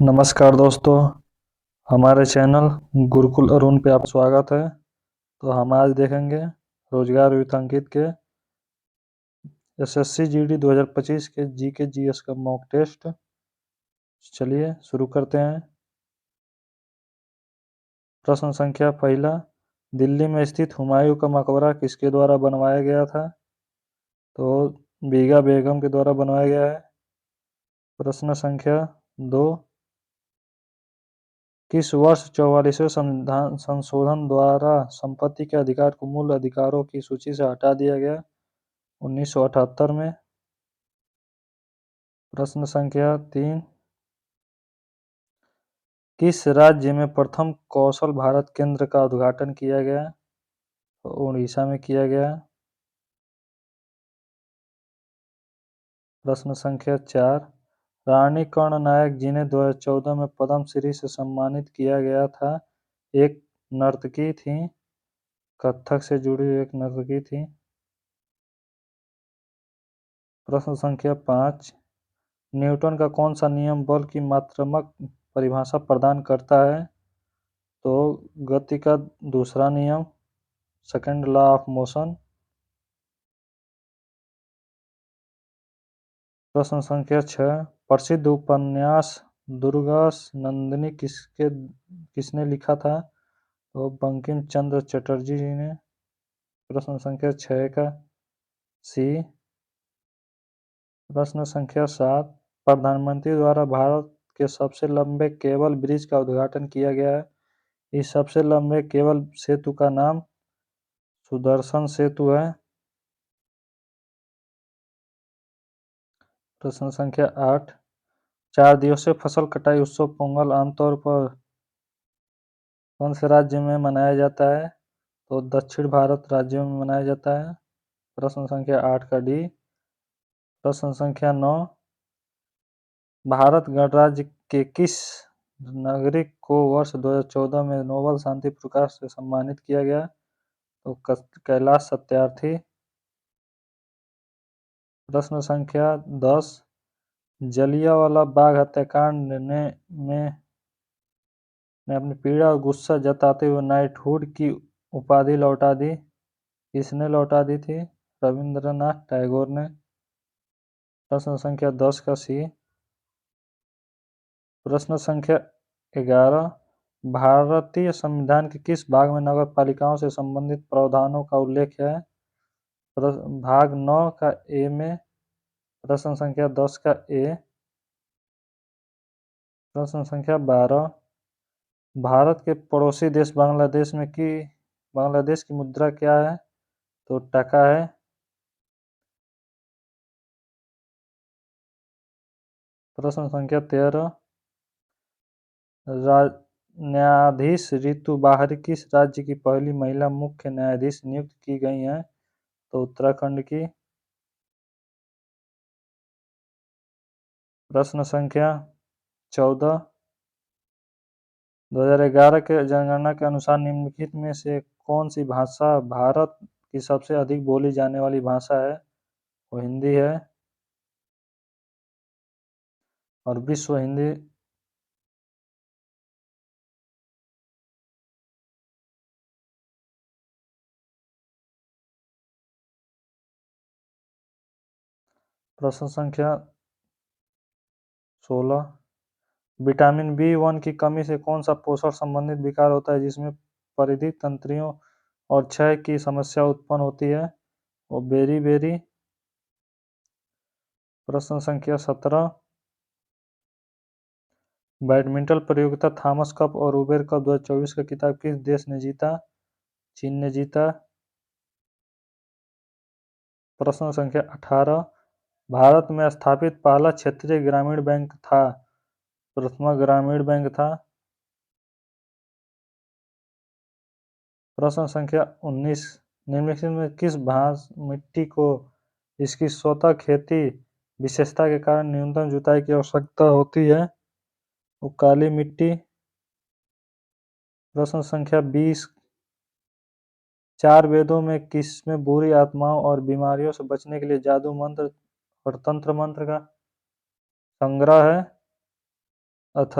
नमस्कार दोस्तों, हमारे चैनल गुरुकुल अरुण पे आपका स्वागत है। तो हम आज देखेंगे रोजगार वित्तांकित के एसएससी जीडी 2025 के जीके जीएस का मॉक टेस्ट। चलिए शुरू करते हैं। प्रश्न संख्या पहला, दिल्ली में स्थित हुमायूं का मकबरा किसके द्वारा बनवाया गया था? तो बीगा बेगम के द्वारा बनवाया गया है। प्रश्न संख्या 2, किस वर्ष 44वें संविधान संशोधन द्वारा संपत्ति के अधिकार को मूल अधिकारों की सूची से हटा दिया गया? 1978 में। प्रश्न संख्या 3, किस राज्य में प्रथम कौशल भारत केंद्र का उद्घाटन किया गया? तो उड़ीसा में किया गया। प्रश्न संख्या 4, रानी कर्णनायक जिन्हें 2014 में पद्मश्री से सम्मानित किया गया था, एक नर्तकी थी, कथक से जुड़ी हुई एक नर्तकी थी। प्रश्न संख्या 5, न्यूटन का कौन सा नियम बल की मात्रात्मक परिभाषा प्रदान करता है? तो गति का दूसरा नियम, सेकंड लॉ ऑफ मोशन। प्रश्न संख्या 6, प्रसिद्ध उपन्यास दुर्गस नंदिनी किसने लिखा था? तो बंकिम चंद्र चटर्जी जी ने। प्रश्न संख्या 6 का सी। प्रश्न संख्या 7, प्रधानमंत्री द्वारा भारत के सबसे लंबे केबल ब्रिज का उद्घाटन किया गया है। इस सबसे लंबे केबल सेतु का नाम सुदर्शन सेतु है। प्रश्न संख्या 8, 4 दिवसीय फसल कटाई उत्सव पोंगल आमतौर पर कौन से राज्य में मनाया जाता है? तो दक्षिण भारत राज्यों में मनाया जाता है। प्रश्न संख्या 8 का डी। प्रश्न संख्या 9, भारत गणराज्य के किस नागरिक को वर्ष 2014 में नोबेल शांति पुरस्कार से सम्मानित किया गया? तो कैलाश सत्यार्थी। प्रश्न संख्या 10, जलियांवाला बाग हत्याकांड ने अपनी पीड़ा और गुस्सा जताते हुए नाइटहुड की उपाधि लौटा दी। किसने लौटा दी थी? रविंद्रनाथ टैगोर ने। प्रश्न संख्या 10 का सी। प्रश्न संख्या 11, भारतीय संविधान के किस भाग में नगर पालिकाओं से संबंधित प्रावधानों का उल्लेख है? भाग 9 का ए में। प्रश्न संख्या 10 का ए। प्रश्न संख्या 12, भारत के पड़ोसी देश बांग्लादेश की मुद्रा क्या है? तो टका है। प्रश्न संख्या 13, न्यायाधीश ऋतु बाहरी किस राज्य की पहली महिला मुख्य न्यायाधीश नियुक्त की गई हैं? तो उत्तराखंड की। प्रश्न संख्या 14, 2011 के जनगणना के अनुसार निम्नलिखित में से कौन सी भाषा भारत की सबसे अधिक बोली जाने वाली भाषा है? वो हिंदी है। और विश्व हिंदी प्रश्न संख्या 16, विटामिन B1 की कमी से कौन सा पोषण संबंधित विकार होता है जिसमें परिधि तंत्रियों और क्षय की समस्या उत्पन्न होती है? वो बेरी। प्रश्न संख्या 17, बैडमिंटन प्रतियोगिता थॉमस कप और उबेर कप 2024 का खिताब किस देश ने जीता? चीन ने जीता। प्रश्न संख्या 18, भारत में स्थापित पहला क्षेत्रीय ग्रामीण बैंक था? प्रथमा ग्रामीण बैंक था। प्रश्न संख्या 19, निम्नलिखित में किस घास मिट्टी को इसकी स्वतः खेती विशेषता के कारण न्यूनतम जुताई की आवश्यकता होती है? वो काली मिट्टी। प्रश्न संख्या 20, 4 वेदों में किसमें बुरी आत्माओं और बीमारियों से बचने के लिए जादू मंत्र और तंत्र मंत्र का संग्रह है? अथ